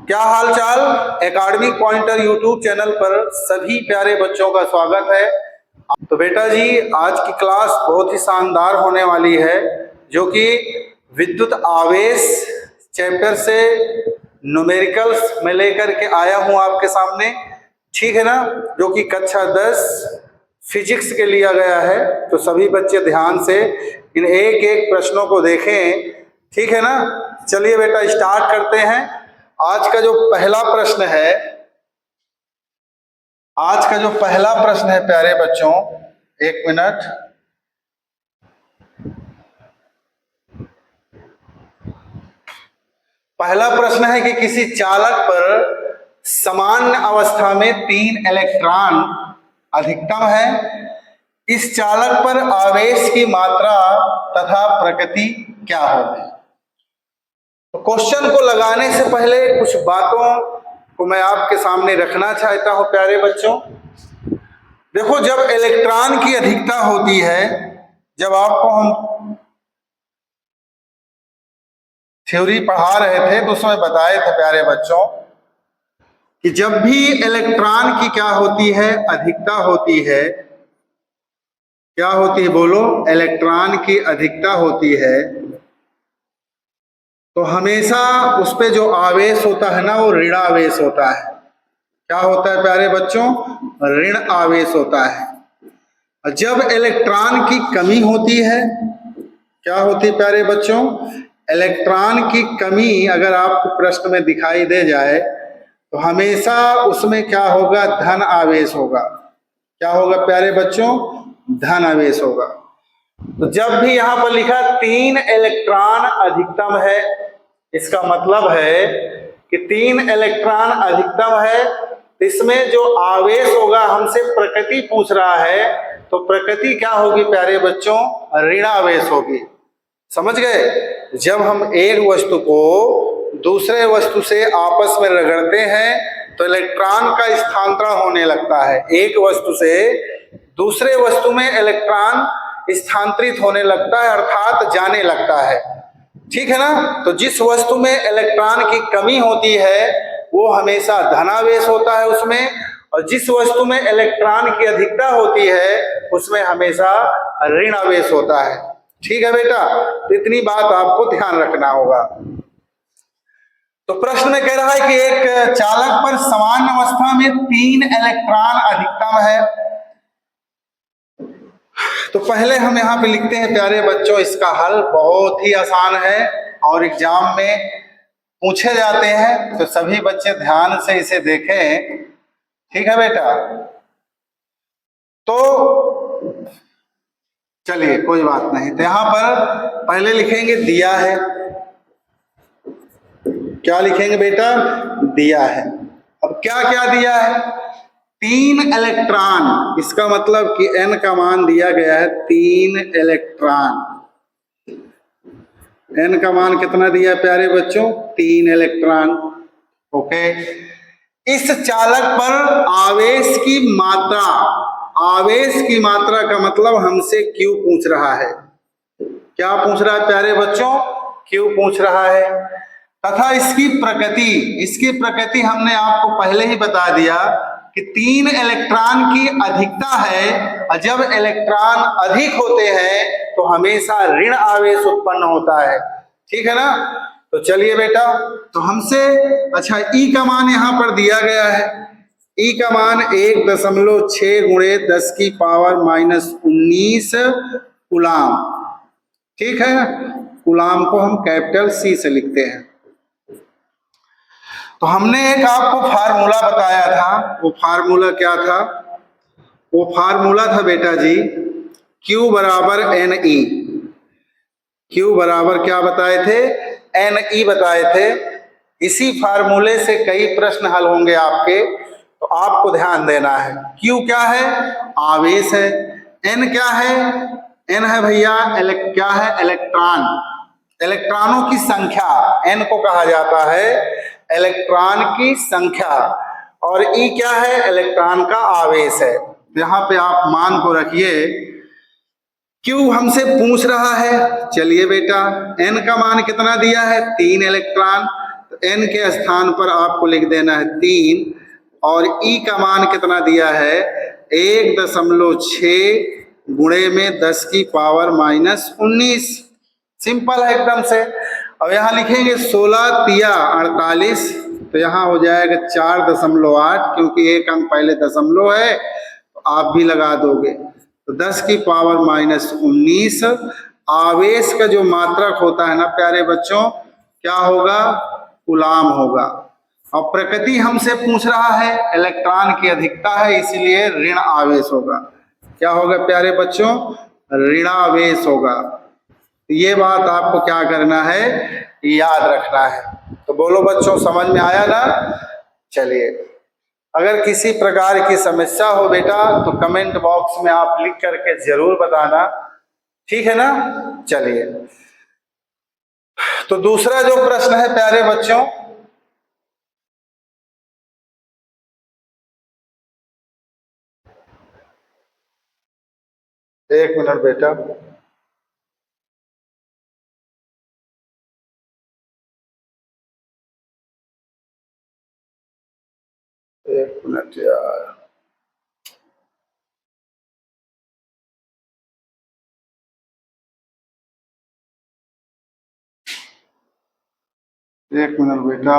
क्या हाल चाल। Academic pointer YouTube channel पर सभी प्यारे बच्चों का स्वागत है। तो बेटा जी, आज की क्लास बहुत ही शानदार होने वाली है, जो कि विद्युत आवेश चैप्टर से न्यूमेरिकल्स में लेकर के आया हूं आपके सामने, ठीक है ना, जो कि कक्षा 10 फिजिक्स के लिया गया है। तो सभी बच्चे ध्यान से इन एक एक प्रश्नों को देखें, ठीक है ना। चलिए बेटा स्टार्ट करते हैं। आज का जो पहला प्रश्न है प्यारे बच्चों, एक मिनट। पहला प्रश्न है कि किसी चालक पर सामान्य अवस्था में 3 इलेक्ट्रॉन अधिकतम है। इस चालक पर आवेश की मात्रा तथा प्रकृति क्या होगी। तो क्वेश्चन को लगाने से पहले कुछ बातों को मैं आपके सामने रखना चाहता हूं प्यारे बच्चों। देखो, जब इलेक्ट्रॉन की अधिकता होती है, जब आपको हम थ्योरी पढ़ा रहे थे तो उसमें बताए थे प्यारे बच्चों कि जब भी इलेक्ट्रॉन की क्या होती है, अधिकता होती है, क्या होती है बोलो, इलेक्ट्रॉन की अधिकता होती है, तो हमेशा उस पे जो आवेश होता है ना, वो ऋण आवेश होता है। क्या होता है प्यारे बच्चों, ऋण आवेश होता है। जब इलेक्ट्रॉन की कमी होती है, क्या होती है प्यारे बच्चों, इलेक्ट्रॉन की कमी अगर आपको प्रश्न में दिखाई दे जाए तो हमेशा उसमें क्या होगा, धन आवेश होगा। क्या होगा प्यारे बच्चों, धन आवेश होगा। तो जब भी यहां पर लिखा 3 इलेक्ट्रॉन अधिकतम है, इसका मतलब है कि 3 इलेक्ट्रॉन अधिकतम है। इसमें जो आवेश होगा, हमसे प्रकृति पूछ रहा है, तो प्रकृति क्या होगी प्यारे बच्चों, ऋण आवेश होगी। समझ गए। जब हम एक वस्तु को दूसरे वस्तु से आपस में रगड़ते हैं तो इलेक्ट्रॉन का स्थानांतरण होने लगता है। एक वस्तु से दूसरे वस्तु में इलेक्ट्रॉन स्थानांतरित होने लगता है, अर्थात जाने लगता है, ठीक है ना। तो जिस वस्तु में इलेक्ट्रॉन की कमी होती है वो हमेशा धनावेश होता है उसमें, और जिस वस्तु में इलेक्ट्रॉन की अधिकता होती है उसमें हमेशा ऋण आवेश होता है। ठीक है बेटा, तो इतनी बात आपको ध्यान रखना होगा। तो प्रश्न में कह रहा है कि एक चालक पर सामान्य अवस्था में 3 इलेक्ट्रॉन अधिकतम है। तो पहले हम यहाँ पे लिखते हैं प्यारे बच्चों, इसका हल बहुत ही आसान है और एग्जाम में पूछे जाते हैं, तो सभी बच्चे ध्यान से इसे देखें, ठीक है बेटा। तो चलिए कोई बात नहीं। तो यहां पर पहले लिखेंगे दिया है। क्या लिखेंगे बेटा, दिया है। अब क्या क्या दिया है, 3 इलेक्ट्रॉन, इसका मतलब कि n का मान दिया गया है 3 इलेक्ट्रॉन। n का मान कितना दिया है प्यारे बच्चों, 3 इलेक्ट्रॉन। ओके। इस चालक पर आवेश की मात्रा, आवेश की मात्रा का मतलब हमसे Q पूछ रहा है। क्या पूछ रहा है प्यारे बच्चों, Q पूछ रहा है। तथा इसकी प्रकृति, इसकी प्रकृति हमने आपको पहले ही बता दिया कि 3 इलेक्ट्रॉन की अधिकता है, और जब इलेक्ट्रॉन अधिक होते हैं तो हमेशा ऋण आवेश उत्पन्न होता है, ठीक है ना। तो चलिए बेटा, तो हमसे अच्छा E का मान यहां पर दिया गया है। E का मान 1.6 गुणे 10 की पावर -19 कूलाम, ठीक है। कूलाम को हम कैपिटल C से लिखते हैं। तो हमने एक आपको फार्मूला बताया था, वो फार्मूला क्या था, वो फार्मूला था बेटा जी Q बराबर NE। Q बराबर क्या बताए थे, NE बताए थे। इसी फार्मूले से कई प्रश्न हल होंगे आपके, तो आपको ध्यान देना है। Q क्या है, आवेश है। N क्या है, N है भैया क्या है, इलेक्ट्रॉन, इलेक्ट्रॉनों की संख्या, N को कहा जाता है इलेक्ट्रॉन की संख्या। और E क्या है, इलेक्ट्रॉन का आवेश है। यहाँ पे आप मान को रखिए। Q हमसे पूछ रहा है, चलिए बेटा N का मान कितना दिया है, 3 इलेक्ट्रॉन। तो n के स्थान पर आपको लिख देना है 3 और e का मान कितना दिया है 1.6 गुणे में 10 की पावर -19। सिंपल है एकदम से। अब यहाँ लिखेंगे 16 तिया 48, तो यहाँ हो जाएगा 4.8, क्योंकि एक अंक पहले दशमलव है तो आप भी लगा दोगे। तो 10 की पावर -19 आवेश का जो मात्रक होता है ना प्यारे बच्चों, क्या होगा, कूलाम होगा। और प्रकृति हमसे पूछ रहा है इलेक्ट्रॉन की अधिकता है, इसलिए ऋण आवेश होगा। क्या होगा प्यारे बच्चों, ऋणावेश होगा। ये बात आपको क्या करना है, याद रखना है। तो बोलो बच्चों, समझ में आया ना। चलिए, अगर किसी प्रकार की समस्या हो बेटा तो कमेंट बॉक्स में आप लिख करके जरूर बताना, ठीक है ना। चलिए, तो दूसरा जो प्रश्न है प्यारे बच्चों, एक मिनट बेटा, एक मिनट यार, एक मिनट बेटा।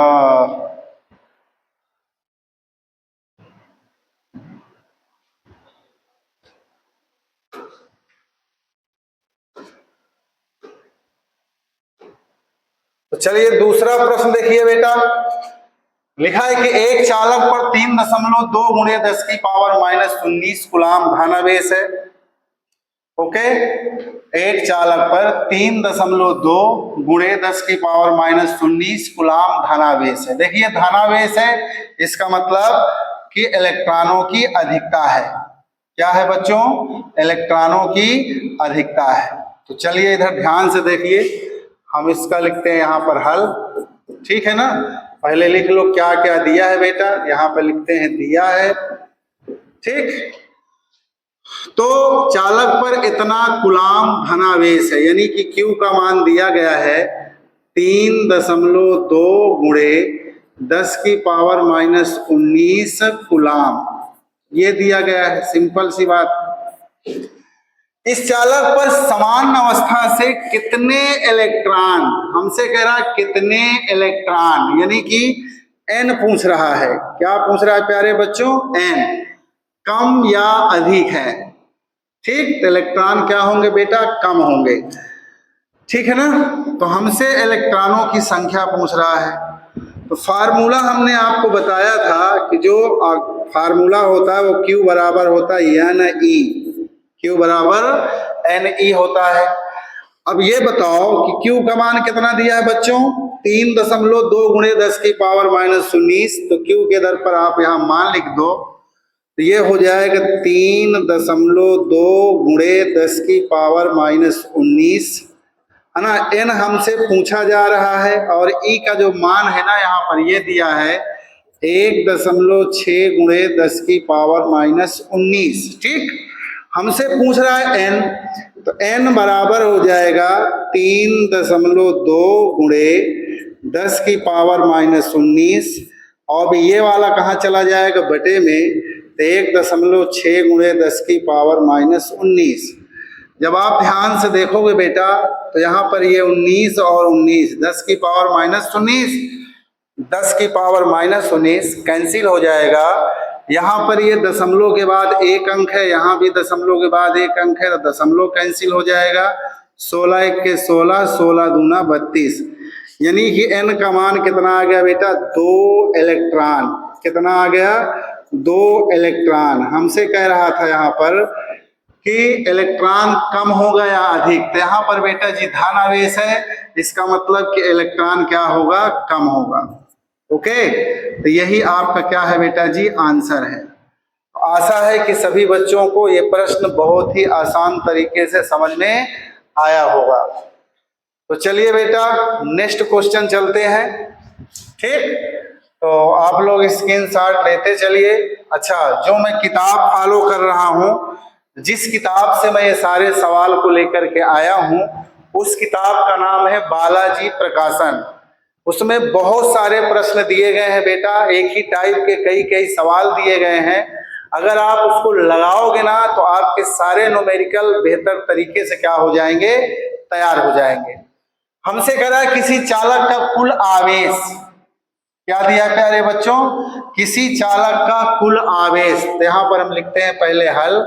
तो चलिए दूसरा प्रश्न देखिए बेटा, लिखा है कि एक चालक पर 3.2 गुणे 10 की पावर -19 कूलाम धनावेश है। ओके, एक चालक पर 3.2 गुणे 10 की पावर -19 कूलाम धनावेश है। देखिए धनावेश है, इसका मतलब कि इलेक्ट्रॉनों की अधिकता है। क्या है बच्चों, इलेक्ट्रॉनों की अधिकता है। तो चलिए इधर ध्यान से देखिए, हम इसका लिखते हैं यहाँ पर हल, ठीक है ना। पहले लिख लो क्या क्या दिया है बेटा, यहाँ पर लिखते हैं दिया है, ठीक। तो चालक पर इतना कूलाम धनावेश है, यानी कि Q का मान दिया गया है 3.2 गुणे 10 की पावर -19 कूलाम, ये दिया गया है। सिंपल सी बात। इस चालक पर समान अवस्था से कितने इलेक्ट्रॉन, हमसे कह रहा कितने इलेक्ट्रॉन, यानी कि n पूछ रहा है। क्या पूछ रहा है प्यारे बच्चों, n कम या अधिक है, ठीक। तो इलेक्ट्रॉन क्या होंगे बेटा, कम होंगे, ठीक है ना। तो हमसे इलेक्ट्रॉनों की संख्या पूछ रहा है। तो फार्मूला हमने आपको बताया था कि जो फार्मूला होता है वो Q बराबर होता है NE, Q बराबर NE होता है। अब ये बताओ कि Q का मान कितना दिया है बच्चों, 3.2 गुणे 10 की पावर -19। तो Q के दर पर आप यहाँ मान लिख दो, तो ये हो जाएगा 3.2 गुणे 10 की पावर -19, है ना। n हमसे पूछा जा रहा है और E का जो मान है ना यहाँ पर ये दिया है 1.6 गुणे 10 की पावर -19, ठीक। हमसे पूछ रहा है n, तो n बराबर हो जाएगा 3.2 गुणे 10 की पावर -19, और ये वाला कहाँ चला जाएगा, बटे में, तो 1.6 गुणे 10 की पावर -19। जब आप ध्यान से देखोगे बेटा तो यहाँ पर ये 19 और 19, 10 की पावर -19, 10 की पावर -19 कैंसिल हो जाएगा। यहाँ पर ये दशमलव के बाद एक अंक है, यहाँ भी दशमलव के बाद एक अंक है, तो दशमलव कैंसिल हो जाएगा। 16 1 के 16, 16 दूना 32, यानी कि n का मान कितना आ गया बेटा, 2 इलेक्ट्रॉन। कितना आ गया, 2 इलेक्ट्रॉन। हमसे कह रहा था यहाँ पर कि इलेक्ट्रॉन कम होगा या अधिक, तो यहाँ पर बेटा जी धन आवेश है, इसका मतलब कि इलेक्ट्रॉन क्या होगा, कम होगा। ओके, तो यही आपका क्या है बेटा जी, आंसर है। आशा है कि सभी बच्चों को ये प्रश्न बहुत ही आसान तरीके से समझ में आया होगा। तो चलिए बेटा नेक्स्ट क्वेश्चन चलते हैं, ठीक। तो आप लोग स्क्रीनशॉट लेते चलिए। अच्छा, जो मैं किताब फॉलो कर रहा हूँ, जिस किताब से मैं ये सारे सवाल को लेकर के आया हूँ, उस किताब का नाम है बालाजी प्रकाशन। उसमें बहुत सारे प्रश्न दिए गए हैं बेटा, एक ही टाइप के कई कई सवाल दिए गए हैं। अगर आप उसको लगाओगे ना तो आपके सारे न्यूमेरिकल बेहतर तरीके से क्या हो जाएंगे, तैयार हो जाएंगे। हमसे कह रहा है किसी चालक का कुल आवेश, क्या दिया है प्यारे बच्चों, किसी चालक का कुल आवेश। तो यहाँ पर हम लिखते हैं पहले हल,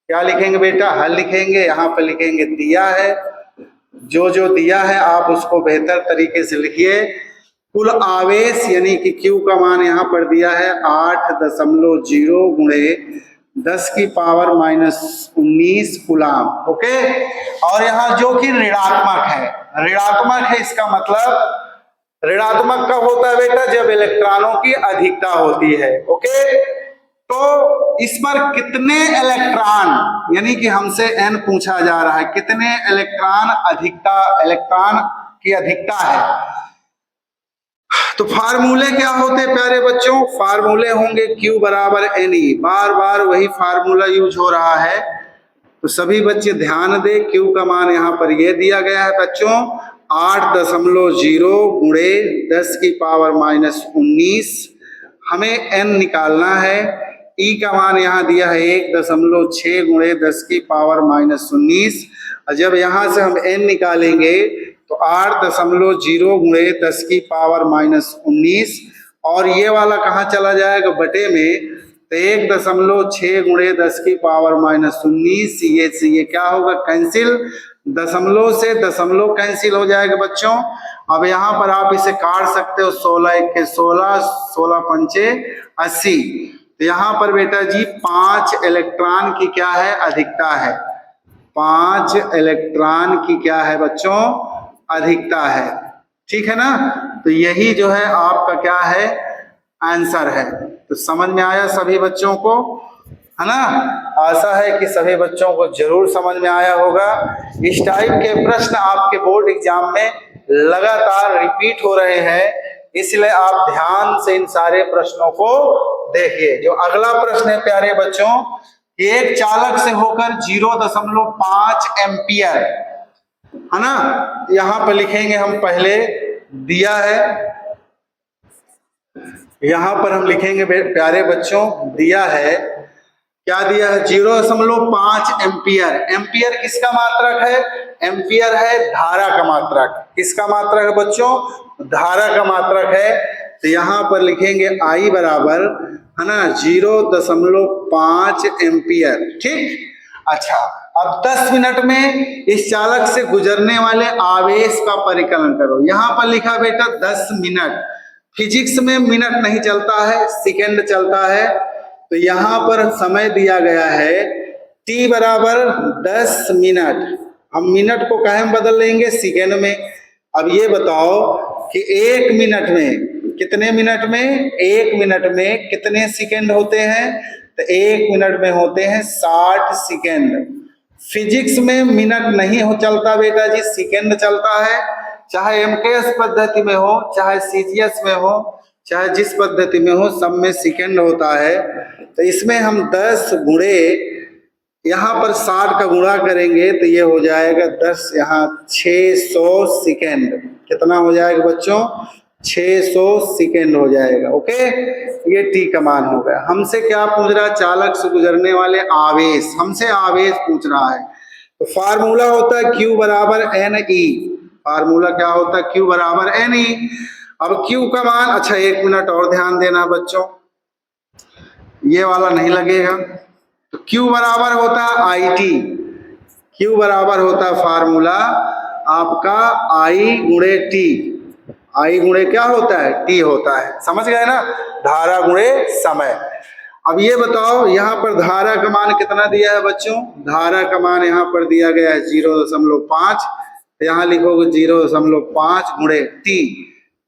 क्या लिखेंगे बेटा, हल लिखेंगे, यहाँ पर लिखेंगे दिया है, जो जो दिया है आप उसको बेहतर तरीके से लिखिए। कुल आवेश यानी कि Q का मान यहाँ पर दिया है 8.0 गुणे 10 की पावर -19 कूलाम। ओके, और यहाँ जो कि ऋणात्मक है, ऋणात्मक है, इसका मतलब ऋणात्मक कब होता है बेटा, जब इलेक्ट्रॉनों की अधिकता होती है। ओके, तो इस पर कितने इलेक्ट्रॉन, यानी कि हमसे n पूछा जा रहा है, कितने इलेक्ट्रॉन इलेक्ट्रॉन की अधिकता है। तो फार्मूले क्या होते हैं प्यारे बच्चों, फार्मूले होंगे Q बराबर Ne, बार बार वही फार्मूला यूज हो रहा है, तो सभी बच्चे ध्यान दें। Q का मान यहाँ पर ये दिया गया है बच्चों 8.0 गुणे 10 की पावर -19, हमें n निकालना है। E का मान यहाँ दिया है 1.6 गुणे 10 की पावर -19, और जब यहाँ से हम n निकालेंगे तो 8.0 गुणे 10 की पावर -19, और ये वाला कहाँ चला जाएगा, बटे में, तो 1.6 गुणे 10 की पावर -19, ये क्या होगा, कैंसिल, दशमलव से दशमलव कैंसिल हो जाएगा बच्चों। अब यहाँ पर आप इसे काट सकते हो, 16 1 16, 16 पंचे 80। तो यहाँ पर बेटा जी 5 इलेक्ट्रॉन की क्या है, अधिकता है, 5 इलेक्ट्रॉन की क्या है बच्चों, अधिकता है। ठीक है ना, तो यही जो है आपका क्या है, आंसर है। तो समझ में आया सभी बच्चों को, है ना, आशा है कि सभी बच्चों को जरूर समझ में आया होगा। इस टाइप के प्रश्न आपके बोर्ड एग्जाम में लगातार रिपीट हो रहे हैं, इसलिए आप ध्यान से इन सारे प्रश्नों को देखिए। जो अगला प्रश्न है प्यारे बच्चों, एक चालक से होकर 0.5 एम्पियर, है ना, यहां पर लिखेंगे हम, पहले दिया है, यहां पर हम लिखेंगे प्यारे बच्चों, दिया है, क्या दिया है, 0.5 एम्पियर। एम्पियर किसका मात्रक है, एम्पियर है धारा का मात्रक। किसका मात्रक है बच्चों, धारा का मात्रक है। तो यहाँ पर लिखेंगे I बराबर, है ना, 0.5 एम्पियर। ठीक, अच्छा, अब 10 मिनट में इस चालक से गुजरने वाले आवेश का परिकलन करो। यहाँ पर लिखा बेटा 10 मिनट, फिजिक्स में मिनट नहीं चलता है, सेकेंड चलता है। तो यहाँ पर समय दिया गया है t बराबर 10 मिनट, हम मिनट को काहे में बदल लेंगे, सेकेंड में। अब ये बताओ कि 1 मिनट में कितने मिनट में, 1 मिनट में कितने सेकेंड होते हैं, तो 1 मिनट में होते हैं 60 सेकेंड। फिजिक्स में मिनट नहीं हो चलता बेटा जी, सेकेंड चलता है, चाहे एमकेएस पद्धति में हो, चाहे सीजीएस में हो, चाहे जिस पद्धति में हो, सब में सेकेंड होता है। तो इसमें हम 10 गुणे, यहाँ पर 60 का गुणा करेंगे तो ये हो जाएगा 10, यहाँ 600 सेकेंड। कितना हो जाएगा बच्चों, 600 सेकेंड हो जाएगा। ओके, ये टी का मान हो गया। हमसे क्या पूछ रहा है, चालक से गुजरने वाले आवेश, हमसे आवेश पूछ रहा है। तो फार्मूला होता है Q बराबर NE, फार्मूला क्या होता है, Q बराबर NE। अब Q का मान, अच्छा 1 मिनट और ध्यान देना बच्चों, ये वाला नहीं लगेगा। तो Q बराबर होता है IT, Q बराबर होता है फार्मूला आपका I गुणे T। I गुणे क्या होता है, T होता है, समझ गए ना, धारा गुणे समय। अब ये बताओ, यहाँ पर धारा का मान कितना दिया है बच्चों, धारा का मान यहाँ पर दिया गया है 0.5, यहाँ लिखोगे 0.5 गुणे T,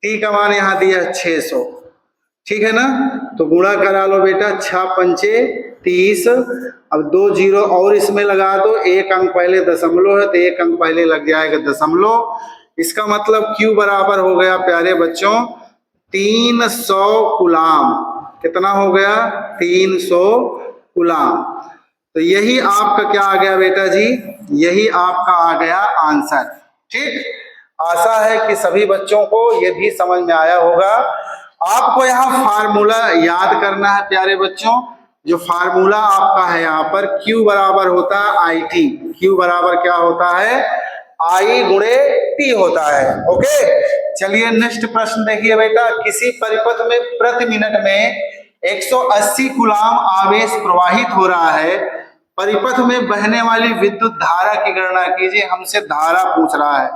T का मान यहाँ दिया है 600। ठीक है ना, तो गुणा करा लो बेटा, 6 पंचे 30, अब 2 जीरो और इसमें लगा दो, 1 अंक पहले दशमलव है तो 1 अंक पहले लग जाएगा दशमलव। इसका मतलब Q बराबर हो गया प्यारे बच्चों 300 कूलाम। कितना हो गया, 300 कूलाम। तो यही आपका क्या आ गया बेटा जी, यही आपका आ गया आंसर। ठीक, आशा है कि सभी बच्चों को ये भी समझ में आया होगा। आपको यहाँ फार्मूला याद करना है प्यारे बच्चों। जो फार्मूला आपका है यहाँ पर Q बराबर होता है आई टी। Q बराबर क्या होता है? I गुणे T होता है। ओके, चलिए नेक्स्ट प्रश्न देखिए बेटा। किसी परिपथ में प्रति मिनट में 180 कूलाम आवेश प्रवाहित हो रहा है। परिपथ में बहने वाली विद्युत धारा की गणना कीजिए। हमसे धारा पूछ रहा है।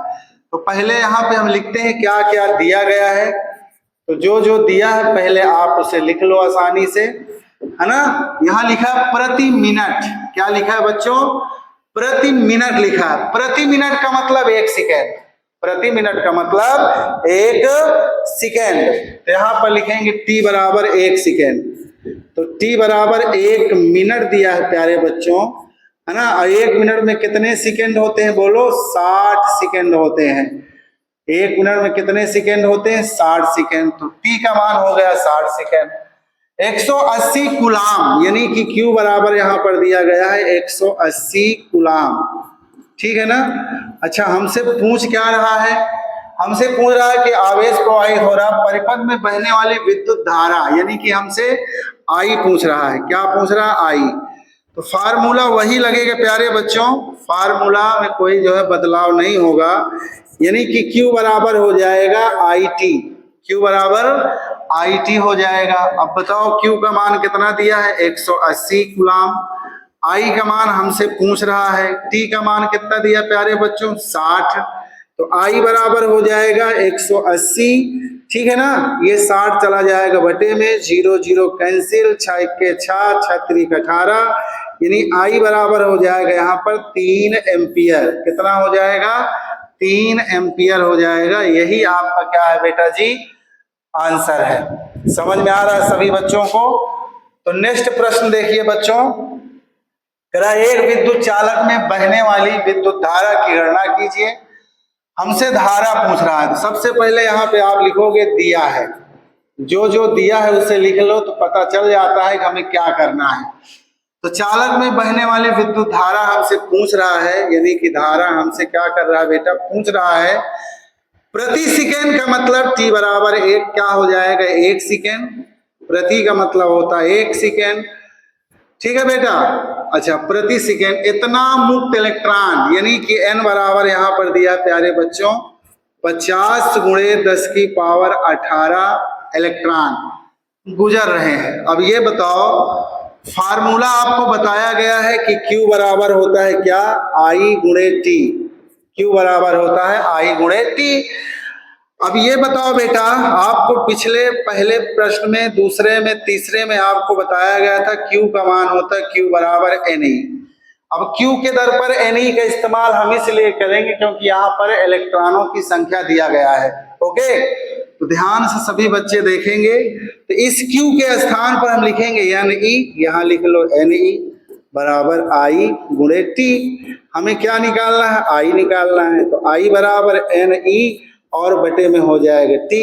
तो पहले यहाँ पे हम लिखते हैं क्या क्या दिया गया है। तो जो जो दिया है पहले आप उसे लिख लो आसानी से, है ना। यहाँ लिखा है प्रति मिनट। क्या लिखा है बच्चों? प्रति मिनट लिखा है। प्रति मिनट का मतलब 1 सेकेंड। प्रति मिनट का मतलब 1 सेकेंड। तो यहाँ पर लिखेंगे T बराबर 1 सेकेंड। तो T बराबर 1 मिनट दिया है प्यारे बच्चों, है ना। 1 मिनट में कितने सेकेंड होते हैं? बोलो 60 सेकेंड होते हैं। 1 मिनट में कितने सेकेंड होते हैं? 60 सेकेंड। तो T का मान हो गया 60 सेकेंड। 180 कूलाम यानी कि Q बराबर यहाँ पर दिया गया है 180 कूलाम, ठीक है ना। अच्छा, हमसे पूछ क्या रहा है? हमसे पूछ रहा है कि आवेश प्रवाहित हो रहा परिपथ में बहने वाली विद्युत धारा, यानी कि हमसे I पूछ रहा है। क्या पूछ रहा है? I। तो फार्मूला वही लगेगा प्यारे बच्चों। फार्मूला में कोई जो है बदलाव नहीं होगा, यानी कि Q बराबर हो जाएगा IT। Q बराबर IT हो जाएगा। अब बताओ Q का मान कितना दिया है? 180 कूलाम। I का मान हमसे पूछ रहा है। T का मान कितना दिया प्यारे बच्चों? 60। तो I बराबर हो जाएगा 180, ठीक है ना। ये 60 चला जाएगा बटे में, 0 0 कैंसिल, 6 के 6, 6 3 18, यानी I बराबर हो जाएगा यहाँ पर 3 एम्पियर। कितना हो जाएगा? 3 एम्पियर हो जाएगा। यही आपका क्या है बेटा जी? आंसर है। समझ में आ रहा है सभी बच्चों को? तो नेक्स्ट प्रश्न देखिए बच्चों। एक विद्युत चालक में बहने वाली विद्युत धारा की गणना कीजिए। हमसे धारा पूछ रहा है। तो सबसे पहले यहाँ पे आप लिखोगे दिया है। जो जो दिया है उसे लिख लो तो पता चल जाता है कि हमें क्या करना है। तो चालक में बहने वाली विद्युत धारा हमसे पूछ रहा है, यानी कि धारा हमसे क्या कर रहा है बेटा? पूछ रहा है। प्रति सेकेंड का मतलब T बराबर 1 क्या हो जाएगा? 1 सेकेंड। प्रति का मतलब होता है 1 सेकेंड, ठीक है बेटा। अच्छा, प्रति सेकेंड इतना मुक्त इलेक्ट्रॉन, यानी कि N बराबर यहाँ पर दिया प्यारे बच्चों 50 गुणे 10 की पावर 18 इलेक्ट्रॉन गुजर रहे हैं। अब ये बताओ, फार्मूला आपको बताया गया है कि Q बराबर होता है क्या? I गुणे T। Q बराबर होता है I गुणे T। अब ये बताओ बेटा, आपको पिछले पहले प्रश्न में, दूसरे में, तीसरे में आपको बताया गया था Q का मान होता है Q बराबर Ne। अब Q के दर पर Ne का इस्तेमाल हम इसलिए करेंगे क्योंकि यहाँ पर इलेक्ट्रॉनों की संख्या दिया गया है। ओके, तो ध्यान से सभी बच्चे देखेंगे। तो इस Q के स्थान पर हम लिखेंगे Ne। यहाँ लिख लो Ne बराबर I गुणे T। हमें क्या निकालना है? I निकालना है। तो I बराबर Ne और बटे में हो जाएगा T।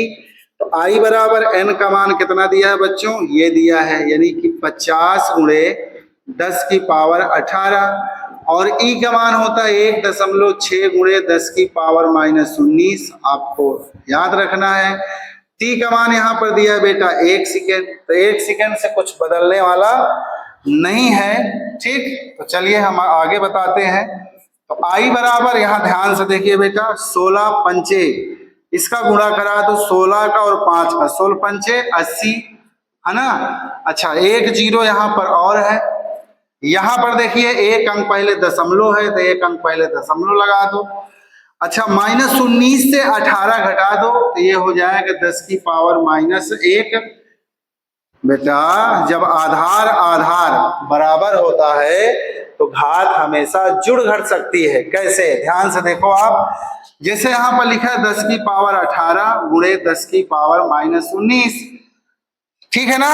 तो I बराबर N का मान कितना दिया है बच्चों? ये दिया है, यानी कि 50 गुणे 10 की पावर 18, और E का मान होता है 1.6 गुणे 10 की पावर -19। आपको याद रखना है। T का मान यहाँ पर दिया है बेटा 1 सेकेंड। तो 1 सेकेंड से कुछ बदलने वाला नहीं है, ठीक। तो चलिए हम आगे बताते हैं। तो I बराबर, यहाँ ध्यान से देखिए बेटा, 16 पंचे, इसका गुणा करा तो 16 का और 5 का, 16 पंचे 80, है ना। अच्छा, 1 0 यहाँ पर और है। यहाँ पर देखिए 1 अंक पहले दशमलव है तो 1 अंक पहले दशमलव लगा दो। अच्छा, -19 से 18 घटा दो तो ये हो जाएगा 10 की पावर -1। बेटा, जब आधार आधार बराबर होता है तो घात हमेशा जुड़ घट सकती है। कैसे? ध्यान से देखो आप। जैसे यहाँ पर लिखा है 10 की पावर 18 गुणे 10 की पावर -19, ठीक है ना।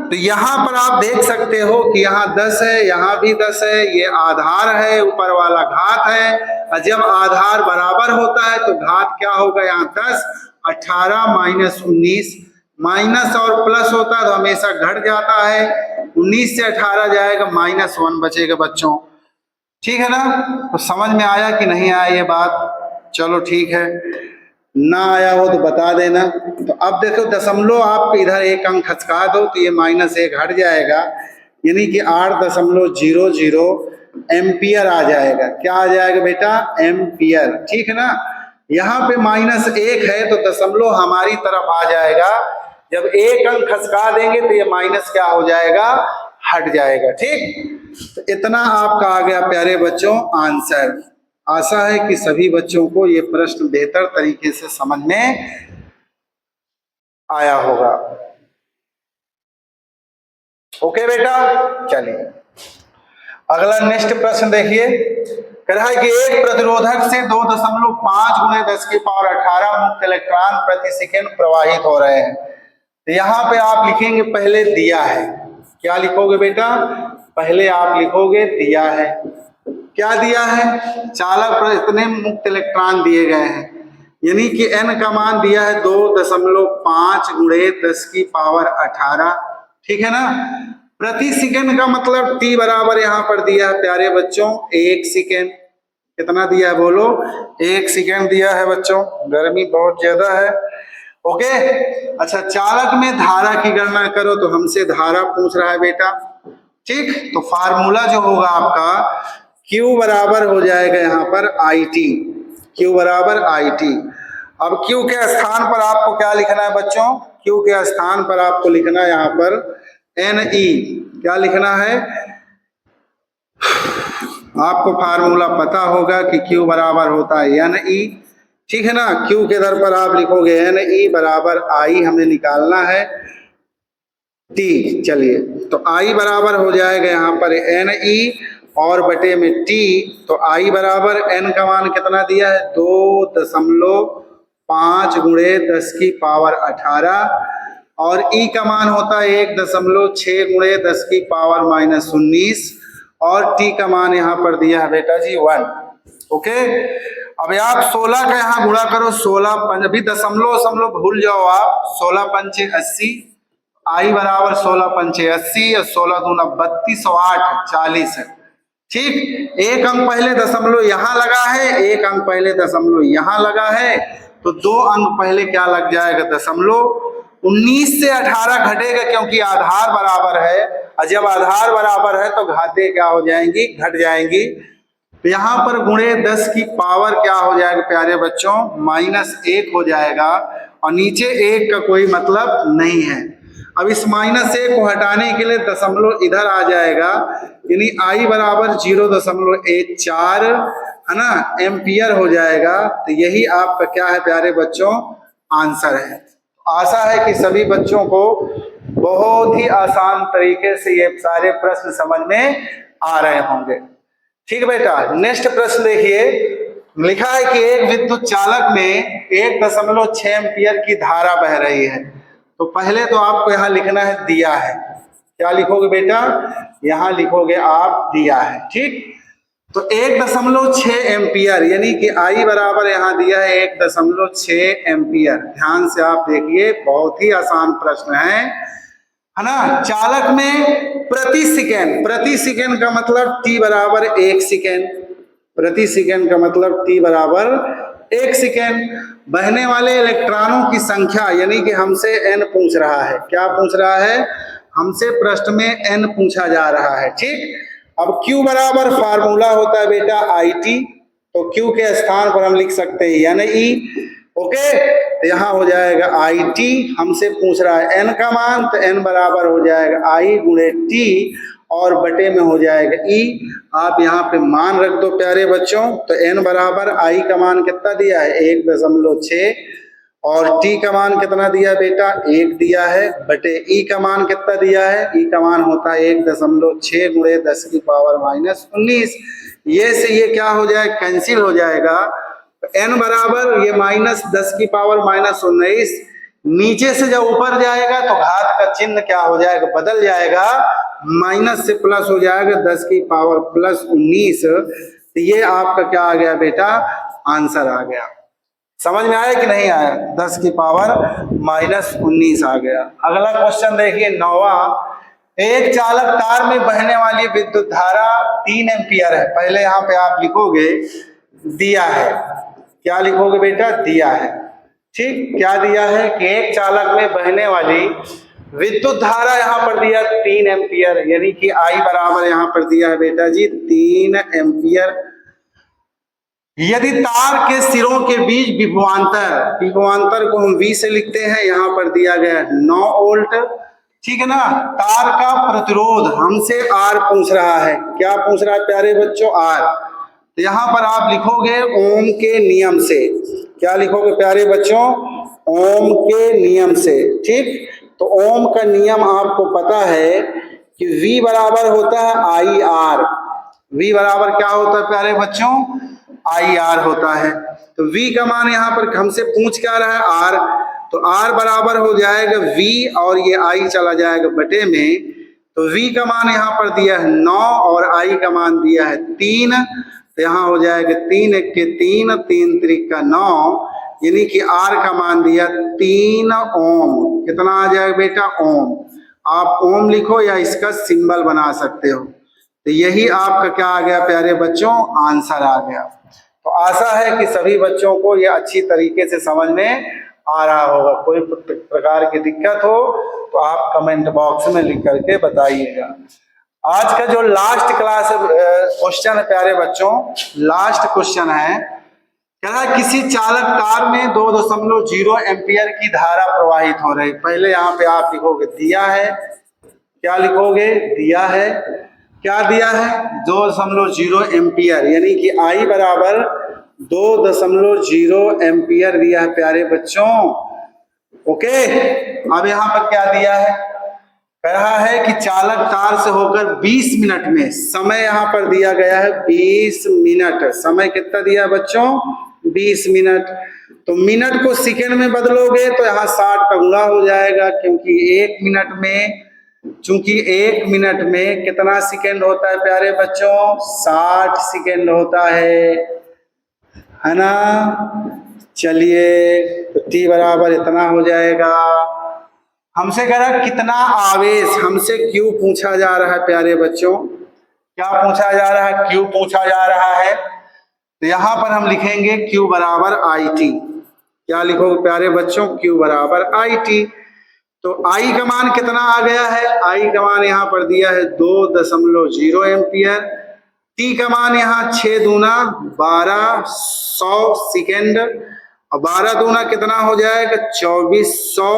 तो यहाँ पर आप देख सकते हो कि यहाँ 10 है, यहाँ भी 10 है, ये आधार है, ऊपर वाला घात है। और जब आधार बराबर होता है तो घात क्या होगा? यहाँ 10, 18 -19, माइनस और प्लस होता है तो हमेशा घट जाता है। 19 से 18 जाएगा, -1 बचेगा बच्चों, ठीक है ना। तो समझ में आया कि नहीं आया ये बात? चलो ठीक है, ना आया हो तो बता देना। तो अब देखो दशमलव आप इधर एक अंक खचका दो तो ये -1 हट जाएगा, यानी कि 8.00 एम्पियर आ जाएगा। क्या आ जाएगा बेटा? एम्पियर। ठीक है ना। यहाँ पे -1 है तो दशमलव हमारी तरफ आ जाएगा। जब एक अंक खसका देंगे तो ये माइनस क्या हो जाएगा? हट जाएगा। ठीक, तो इतना आपका आ गया प्यारे बच्चों आंसर। आशा है कि सभी बच्चों को ये प्रश्न बेहतर तरीके से समझ में आया होगा। ओके बेटा, चलिए अगला नेक्स्ट प्रश्न देखिए। कह रहा है कि एक प्रतिरोधक से 2.5 × 10⁻18 मुक्त इलेक्ट्रॉन प्रति सेकंड प्रवाहित हो रहे हैं। तो यहाँ पे आप लिखेंगे पहले दिया है। क्या लिखोगे बेटा? पहले आप लिखोगे दिया है। क्या दिया है? चालक पर इतने मुक्त इलेक्ट्रॉन दिए गए हैं, यानी कि n का मान दिया है 2.5 × 10⁻18। ठीक है ना। प्रति सेकंड का मतलब t बराबर यहाँ पर दिया है प्यारे बच्चों 1 सेकंड। कितना दिया है बोलो? 1 सेकंड दिया है बच्चों। गर्मी बहुत ज्यादा है। ओके, अच्छा चालक में धारा की गणना करो, तो हमसे धारा पूछ रहा है बेटा। ठीक, तो फार्मूला जो होगा आपका Q बराबर हो जाएगा यहाँ पर IT। Q बराबर IT। अब Q के स्थान पर आपको क्या लिखना है बच्चों? Q के स्थान पर आपको लिखना है यहाँ पर Ne। क्या लिखना है? आपको फार्मूला पता होगा कि Q बराबर होता है Ne। ठीक है ना। Q के दर पर आप लिखोगे Ne बराबर I, हमें निकालना है T। चलिए, तो I बराबर हो जाएगा यहाँ पर Ne और बटे में T। तो I बराबर n का मान कितना दिया है? 2.5 × 10⁻18 और E का मान होता है 1.6 × 10⁻−19 और T का मान यहाँ पर दिया है बेटा जी 1। ओके, अब आप 16 का यहाँ गुणा करो। 16 अभी दशमलव भूल जाओ आप। 16 पंचे 80, I बराबर 16 पंचे 80 और 16 दूना 32 और 8 40 है। ठीक, एक अंक पहले दशमलव यहाँ लगा है, एक अंक पहले दशमलव यहाँ लगा है, तो 2 अंक पहले क्या लग जाएगा? दशमलव। 19 से 18 घटेगा क्योंकि आधार बराबर है, और जब आधार बराबर है तो घातें क्या हो जाएंगी? घट जाएंगी। तो यहाँ पर गुणे 10 की पावर क्या हो जाएगा प्यारे बच्चों? -1 हो जाएगा, और नीचे 1 का कोई मतलब नहीं है। अब इस -1 को हटाने के लिए दशमलव इधर आ जाएगा, यानी I बराबर 0.14 है ना एम्पियर हो जाएगा। तो यही आपका क्या है प्यारे बच्चों? आंसर है। आशा है कि सभी बच्चों को बहुत ही आसान तरीके से ये सारे प्रश्न समझ में आ रहे होंगे। ठीक बेटा, नेक्स्ट प्रश्न देखिए। लिखा है कि एक विद्युत चालक में 1.6 एम्पियर की धारा बह रही है। तो पहले तो आपको यहाँ लिखना है दिया है। क्या लिखोगे बेटा? यहाँ लिखोगे आप दिया है। ठीक, तो 1.6 एम्पियर यानी कि I बराबर यहाँ दिया है 1.6 एम्पियर। ध्यान से आप देखिए, बहुत ही आसान प्रश्न है ना। चालक में प्रति सेकेंड का मतलब T बराबर 1 सेकेंड। प्रति सेकेंड का मतलब T बराबर 1 सेकेंड। बहने वाले इलेक्ट्रॉनों की संख्या, यानी कि हमसे n पूछ रहा है। क्या पूछ रहा है? हमसे प्रश्न में n पूछा जा रहा है। ठीक, अब Q बराबर फार्मूला होता है बेटा IT, तो Q के स्थान पर हम लिख सकते हैं Ne। ओके, तो यहाँ हो जाएगा IT। हमसे पूछ रहा है n का मान, तो n बराबर हो जाएगा I गुणे T और बटे में हो जाएगा E। आप यहाँ पे मान रख दो प्यारे बच्चों। तो n बराबर I का मान कितना दिया है? 1.6 और T का मान कितना दिया है बेटा? 1 दिया है, बटे E का मान कितना दिया है? E का मान होता है 1.6 × 10⁻−19। ये से ये क्या हो जाएगा? कैंसिल हो जाएगा। n बराबर ये -10⁻−19 नीचे से जब ऊपर जाएगा तो घात का चिन्ह क्या हो जाएगा? बदल जाएगा, माइनस से प्लस हो जाएगा 10⁻+19। तो ये आपका क्या आ गया बेटा? आंसर आ गया। समझ में आया कि नहीं आया? 10⁻−19 आ गया। अगला क्वेश्चन देखिए 9वां। एक चालक तार में बहने वाली विद्युत धारा 3 एम्पियर है। पहले यहाँ पे आप लिखोगे दिया है। क्या लिखोगे बेटा, दिया है। ठीक, क्या दिया है कि एक चालक में बहने वाली विद्युत धारा यहाँ पर दिया 3 एम्पियर, यानी कि I बराबर यहाँ पर दिया है बेटा जी 3 एम्पियर। यदि तार के सिरों के बीच विभवांतर को हम V से लिखते हैं, यहाँ पर दिया गया 9 वोल्ट। ठीक है ना। तार का प्रतिरोध हमसे R पूछ रहा है। क्या पूछ रहा है प्यारे बच्चों, R। तो यहाँ पर आप लिखोगे ओम के नियम से। क्या लिखोगे प्यारे बच्चों, ओम के नियम से। ठीक, तो ओम का नियम आपको पता है कि V बराबर होता है IR। V बराबर क्या होता है प्यारे बच्चों, IR होता है। तो V का मान यहाँ पर हमसे पूछ क्या रहा है, R। तो R बराबर हो जाएगा V और ये I चला जाएगा बटे में। तो V का मान यहाँ पर दिया है 9 और I का मान दिया है 3। तो यहाँ हो जाएगा 3 1 के 3, 3 3 का 9, यानी कि R का मान दिया 3 ओम। कितना आ जाएगा बेटा, ओम। आप ओम लिखो या इसका सिंबल बना सकते हो। तो यही आपका क्या आ गया प्यारे बच्चों, आंसर आ गया। तो आशा है कि सभी बच्चों को यह अच्छी तरीके से समझ में आ रहा होगा। कोई प्रकार की दिक्कत हो तो आप कमेंट बॉक्स में लिख करके बताइएगा। आज का जो लास्ट क्लास क्वेश्चन है प्यारे बच्चों, लास्ट क्वेश्चन है, कह रहा है किसी चालक तार में 2.0 एम्पियर की धारा प्रवाहित हो रही। पहले यहाँ पे आप लिखोगे दिया है। क्या लिखोगे, दिया है। क्या दिया है, 2.0 एम्पियर, यानी कि I बराबर 2.0 एम्पियर दिया है प्यारे बच्चों। ओके, अब यहाँ पर क्या दिया है, कह रहा है कि चालक तार से होकर 20 मिनट में, समय यहाँ पर दिया गया है 20 मिनट। समय कितना दिया बच्चों, 20 मिनट। तो मिनट को सेकंड में बदलोगे तो यहाँ 60 का गुणा हो जाएगा, क्योंकि 1 मिनट में, चूंकि 1 मिनट में कितना सेकंड होता है प्यारे बच्चों, 60 सेकंड होता है ना। चलिए, तो T बराबर इतना हो जाएगा। हमसे कह रहा है कितना आवेश, हमसे Q पूछा जा रहा है प्यारे बच्चों। क्या पूछा जा रहा है, Q पूछा जा रहा है। तो यहाँ पर हम लिखेंगे Q बराबर IT। क्या लिखोगे प्यारे बच्चों, Q बराबर IT। तो I का मान कितना आ गया है, I का मान यहाँ पर दिया है 2.0 एम्पियर। T का मान यहाँ 6 दूना 1200 सेकेंड, और 12 दूना कितना हो जाएगा 2400,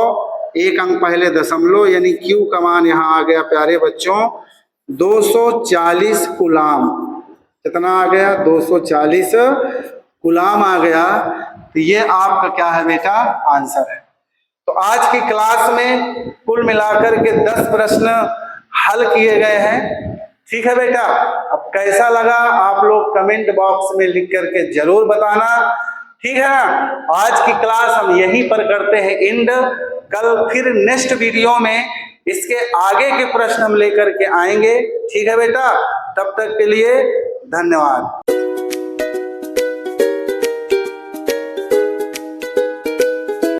एक अंक पहले दशमलव, यानी Q का मान यहाँ आ गया प्यारे बच्चों 240 कूलाम। कितना आ गया, 240 कूलाम आ गया। तो ये आपका क्या है बेटा, आंसर है। तो आज की क्लास में कुल मिलाकर के 10 प्रश्न हल किए गए हैं। ठीक है बेटा, अब कैसा लगा आप लोग कमेंट बॉक्स में लिख करके जरूर बताना। ठीक है ना। आज की क्लास हम यहीं पर करते हैं एंड। कल फिर नेक्स्ट वीडियो में इसके आगे के प्रश्न हम लेकर के आएंगे। ठीक है बेटा, तब तक के लिए धन्यवाद।